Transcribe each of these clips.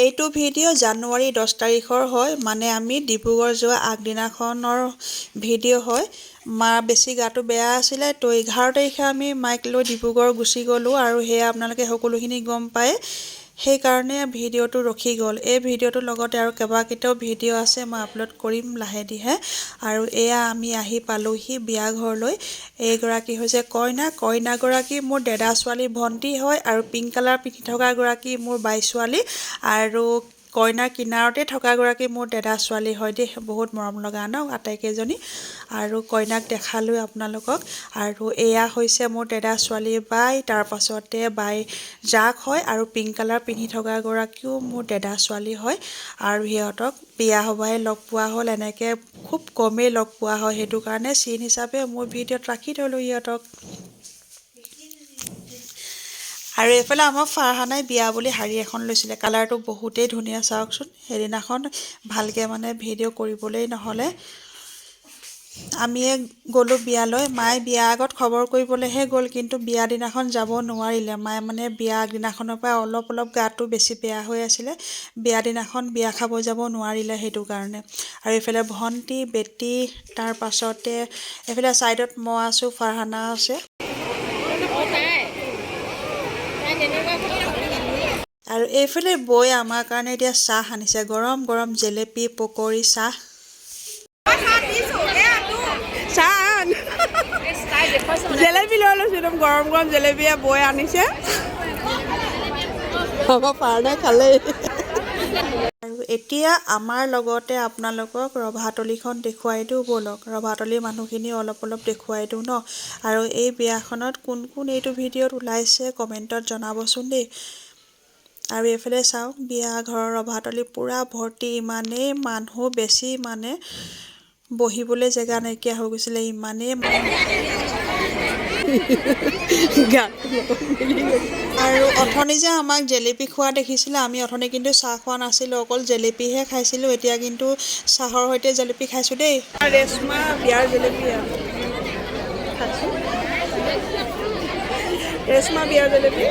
এইটো ভিডিঅ' জানুৱাৰী 10 তাৰিখৰ হয়, মানে আমি ডিব্ৰুগড় যোৱা আগদিনাখনৰ ভিডিঅ' হয়। মাৰ বেছি গাটো বেয়া আছিলে, তো 11 তাৰিখে আমি মাইক লৈ ডিব্ৰুগড় গুচি গ'লোঁ আৰু সেয়া আপোনালোকে সকলোখিনি গম পায়। সেইকাৰণে ভিডিঅ'টো ৰখি গ'ল। এই ভিডিঅ'টোৰ লগতে আৰু কেইবাকেইটাও ভিডিঅ' আছে, মই আপলোড কৰিম লাহে ধীৰে। আৰু এয়া আমি আহি পালোহি বিয়া ঘৰলৈ। এইগৰাকী হৈছে কইনা। কইনাগৰাকী মোৰ দাদা ছোৱালী ভণ্টি হয় আৰু পিংক কালাৰ পিন্ধি থকাগৰাকী মোৰ বাই ছোৱালী আৰু কইনাৰ কিনাৰতে থকাগৰাকী মোৰ দাদা ছোৱালী হয় দেই। বহুত মৰম লগা ন আটাইকেইজনী। আৰু কইনাক দেখালোঁ আপোনালোকক। আৰু এয়া হৈছে মোৰ দাদা ছোৱালী বাই, তাৰ পাছতে বাই জাক হয় আৰু পিংক কালাৰ পিন্ধি থকাগৰাকীও মোৰ দাদা ছোৱালী হয়। আৰু সিহঁতক বিয়া সভাহে লগ পোৱা হ'ল, এনেকৈ খুব কমেই লগ পোৱা হয়, সেইটো কাৰণে চিন হিচাপে মোৰ ভিডিঅ'ত ৰাখি থ'লোঁ সিহঁতক। আৰু এইফালে আমাৰ ফাৰহানাই বিয়া বুলি শাৰী এখন লৈছিলে, কালাৰটো বহুতেই ধুনীয়া চাওকচোন। সেইদিনাখন ভালকৈ মানে ভিডিঅ' কৰিবলৈ নহ'লে। আমিয়ে গ'লোঁ বিয়ালৈ। মায়ে বিয়া আগত খবৰ কৰিবলৈহে গ'ল, কিন্তু বিয়া দিনাখন যাব নোৱাৰিলে। মায়ে মানে বিয়া আগদিনাখনৰ পৰা অলপ গাটো বেছি বেয়া হৈ আছিলে, বিয়া দিনাখন বিয়া খাব যাব নোৱাৰিলে, সেইটো কাৰণে। আৰু এইফালে ভণ্টি বেটী, তাৰ পাছতে এইফালে ছাইডত মই আছোঁ, ফাৰহানা আছে। আৰু এইফালে বৈ আমাৰ কাৰণে এতিয়া চাহ আনিছে, গৰম গৰম জেলেপি পকৰি চাহ। জেলেপি লৈ লৈছোঁ, একদম গৰম গৰম জেলেপি বৈ আনিছে। আমাৰ ফাৰহানাই খালেই। আৰু এতিয়া আমাৰ লগতে আপোনালোকক ৰভাতলিখন দেখুৱাই দিওঁ ব'লক। ৰভাতলিৰ মানুহখিনি অলপ দেখুৱাই দিওঁ ন। আৰু এই বিয়াখনত কোন কোন এইটো ভিডিঅ'ত ওলাইছে কমেণ্টত জনাবচোন দেই। আৰু এইফালে চাওক, বিয়া ঘৰৰ ৰভাতলি পূৰা ভৰ্তি, ইমানেই মানুহ বেছি মানে বহিবলৈ জেগা নাইকিয়া হৈ গৈছিলে, ইমানেই আৰু অথনি যে আমাক জেলেপি খোৱা দেখিছিলে, আমি অথনি কিন্তু চাহ খোৱা নাছিলোঁ, অকল জেলেপিহে খাইছিলোঁ। এতিয়া কিন্তু চাহৰ সৈতে জেলেপি খাইছোঁ দেই। ৰেশ্মা বিয়াৰ জেলেপি খাইছোঁ, ৰেশ্মা বিয়াৰ জেলেপি।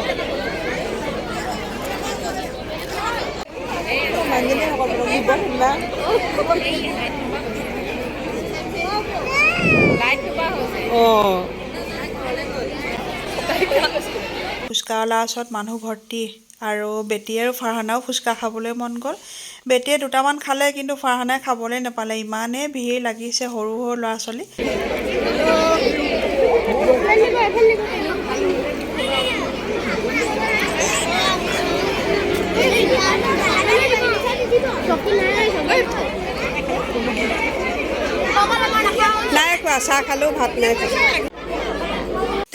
ফুচকাৱালাৰ ওচৰত মানুহ ভৰ্তি। আৰু বেটী আৰু ফাৰহানাও ফুচকা খাবলৈ মন গ'ল। বেটীয়ে দুটামান খালে, কিন্তু ফাৰহানাই খাবলৈ নাপালে, ইমানেই ভিৰ লাগিছে, সৰু সৰু ল'ৰা ছোৱালী। নাই খোৱা, চাহ খালোঁ, ভাত নাই খোৱা।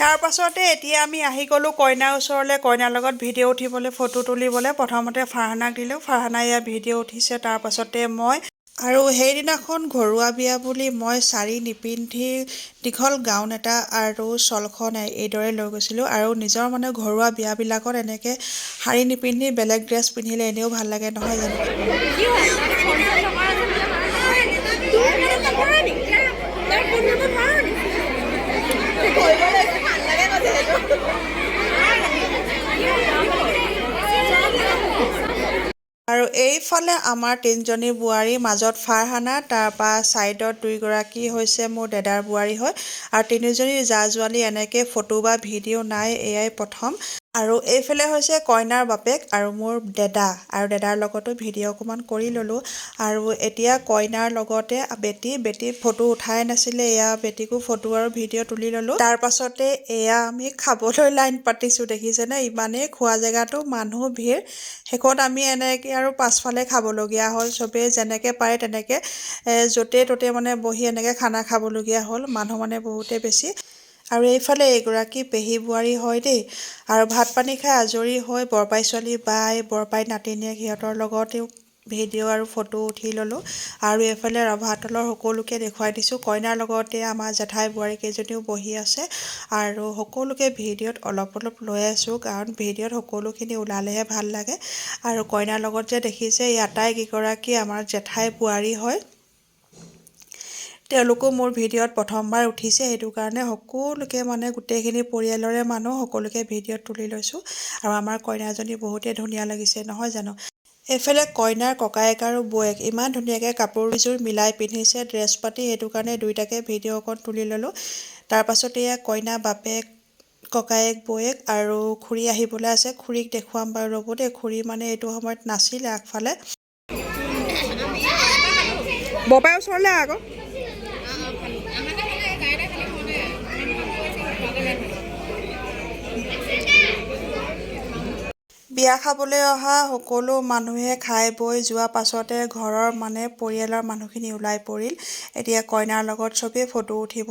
তাৰ পাছতে এতিয়া আমি আহি গ'লোঁ কইনাৰ ওচৰলৈ, কইনাৰ লগত ভিডিঅ' উঠিবলৈ, ফটো তুলিবলৈ। প্ৰথমতে ফাৰহানাক দিলোঁ, ফাৰহানাই ইয়াৰ ভিডিঅ' উঠিছে, তাৰ পাছতে মই। আৰু সেইদিনাখন ঘৰুৱা বিয়া বুলি মই শাৰী নিপিন্ধি দীঘল গাউন এটা আৰু শ্বলখন এইদৰে লৈ গৈছিলোঁ। আৰু নিজৰ মানে ঘৰুৱা বিয়াবিলাকত এনেকৈ শাৰী নিপিন্ধি বেলেগ ড্ৰেছ পিন্ধিলে এনেও ভাল লাগে, নহয় জানো? আৰু এইফালে আমাৰ তিনিজনী বোৱাৰী, মাজত ফাৰহানা, তাৰপৰা ছাইডত দুইগৰাকী হৈছে মোৰ দাদাৰ বোৱাৰী হয়। আৰু তিনিজনী জা-জোৱালী এনেকৈ ফটো বা ভিডিঅ' নাই, এয়াই প্ৰথম। আৰু এইফালে হৈছে কইনাৰ বাপেক আৰু মোৰ দাদা, আৰু দাদাৰ লগতো ভিডিঅ' অকণমান কৰি ল'লোঁ। আৰু এতিয়া কইনাৰ লগতে বেটী ফটো উঠাই নাছিলে, এয়া বেটীকো ফটো আৰু ভিডিঅ' তুলি ল'লোঁ। তাৰ পাছতে এয়া আমি খাবলৈ লাইন পাতিছোঁ, দেখিছেনে? ইমানেই খোৱা জেগাটো মানুহ ভিৰ। শেষত আমি এনেকৈ আৰু পাছফালে খাবলগীয়া হ'ল, চবেই যেনেকৈ পাৰে তেনেকৈ য'তে ত'তে মানে বহি এনেকৈ খানা খাবলগীয়া হ'ল, মানুহ মানে বহুতেই বেছি। আৰু এইফালে এইগৰাকী পেহী বোৱাৰী হয় দেই। আৰু ভাত পানী খাই আজৰি হৈ বৰপাই ছোৱালী বাই, বৰপাই নাতিনীয়েক, সিহঁতৰ লগতেও ভিডিঅ' আৰু ফটো উঠি ল'লোঁ। আৰু এইফালে ৰভাতলৰ সকলোকে দেখুৱাই দিছোঁ, কইনাৰ লগতে আমাৰ জেঠাই বোৱাৰীকেইজনীও বহি আছে। আৰু সকলোকে ভিডিঅ'ত অলপ লৈ আছোঁ, কাৰণ ভিডিঅ'ত সকলোখিনি ওলালেহে ভাল লাগে। আৰু কইনাৰ লগত যে দেখিছে, এই আটাইকেইগৰাকী আমাৰ জেঠাই বোৱাৰী হয়। তেওঁলোকো মোৰ ভিডিঅ'ত প্ৰথমবাৰ উঠিছে, সেইটো কাৰণে সকলোকে মানে গোটেইখিনি পৰিয়ালৰে মানুহ সকলোকে ভিডিঅ'ত তুলি লৈছোঁ। আৰু আমাৰ কইনাজনী বহুতেই ধুনীয়া লাগিছে, নহয় জানো? এইফালে কইনাৰ ককায়েক আৰু বৌয়েক ইমান ধুনীয়াকৈ কাপোৰযোৰ মিলাই পিন্ধিছে ড্ৰেছ পাতি, সেইটো কাৰণে দুইটাকে ভিডিঅ' অকণ তুলি ল'লোঁ। তাৰপাছতে এয়া কইনা বাপেক ককায়েক বৌয়েক আৰু খুৰী আহিবলৈ আছে। খুৰীক দেখুৱাম বাৰু ৰ'ব দেই। খুৰী মানে এইটো সময়ত নাছিলে আগফালে। বপাই ওচৰলৈ আকৌ বিয়া খাবলৈ অহা সকলো মানুহে খাই বৈ যোৱা পাছতে ঘৰৰ পৰিয়ালৰ মানুহখিনি ওলাই পৰিল। এতিয়া কইনাৰ লগত চবেই ফটো উঠিব।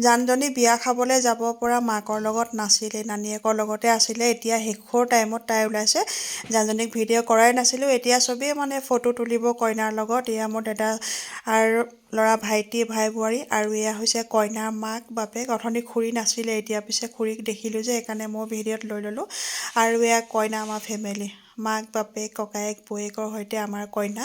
জানজনী বিয়া খাবলৈ যাব পৰা মাকৰ লগত নাছিলে, নানীয়েকৰ লগতে আছিলে। এতিয়া শেষৰ টাইমত তাই ওলাইছে। জানজনীক ভিডিঅ' কৰাই নাছিলোঁ। এতিয়া চবেই ফটো তুলিব কইনাৰ লগত। এয়া মোৰ দাদা আৰু ল'ৰা ভাইটি ভাই বোৱাৰী আৰু এয়া হৈছে কইনাৰ মাক বাপেক। অথনি খুৰী নাছিলে, এতিয়া পিছে খুৰীক দেখিলোঁ যে সেইকাৰণে মই ভিডিঅ'ত লৈ ল'লোঁ। আৰু এয়া কইনা আমাৰ ফেমিলি, মাক বাপেক ককায়েক বৌয়েকৰ সৈতে আমাৰ কইনা।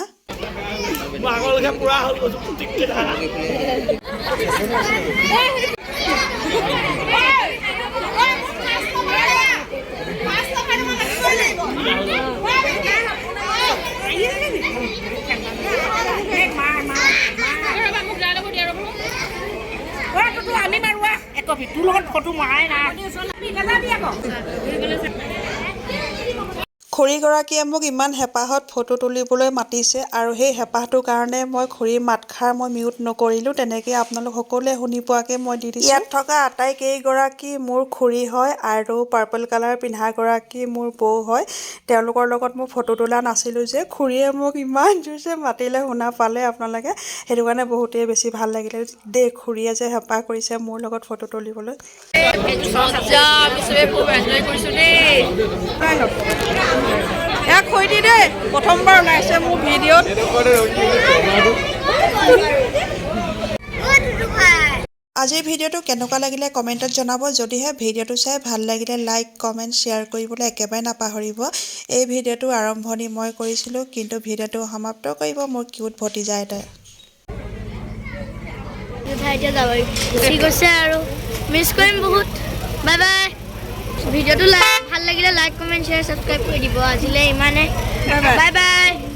খুৰীগৰাকীয়ে মোক ইমান হেঁপাহত ফটো তুলিবলৈ মাতিছে আৰু সেই হেঁপাহটোৰ কাৰণে মই খুৰীৰ মাতষাৰ মিউট নকৰিলোঁ। তেনেকৈ আপোনালোক সকলোৱে শুনি পোৱাকৈ মই দি দিছোঁ। ইয়াত থকা আটাইকেইগৰাকী মোৰ খুৰী হয় আৰু পাৰ্পল কালাৰ পিন্ধাগৰাকী মোৰ বৌ হয়। তেওঁলোকৰ লগত মই ফটো তোলা নাছিলোঁ যে খুৰীয়ে মোক ইমান জোৰছে মাতিলে, শুনা পালে আপোনালোকে। সেইটো কাৰণে বহুতেই বেছি ভাল লাগিলে দেই, খুৰীয়ে যে হেঁপাহ কৰিছে মোৰ লগত ফটো তুলিবলৈ। খুৰী দেই প্ৰথমবাৰ ওলাইছে মোৰ ভিডিঅ'ত। আজিৰ ভিডিঅ'টো কেনেকুৱা লাগিলে কমেণ্টত জনাব। যদিহে ভিডিঅ'টো চাই ভাল লাগিলে লাইক কমেণ্ট শ্বেয়াৰ কৰিবলৈ একেবাৰে নাপাহৰিব। এই ভিডিঅ'টো আৰম্ভণি মই কৰিছিলোঁ, কিন্তু ভিডিঅ'টো সমাপ্ত কৰিব মোৰ কিউট ভতিজা এটাই। আৰু মিছ কৰিম বহুত। Bye bye. ভিডিঅ'টো ভাল লাগিলে লাইক কমেণ্ট শ্বেয়াৰ ছাবস্ক্ৰাইব কৰি দিব। আজিলৈ ইমানে। Bye bye.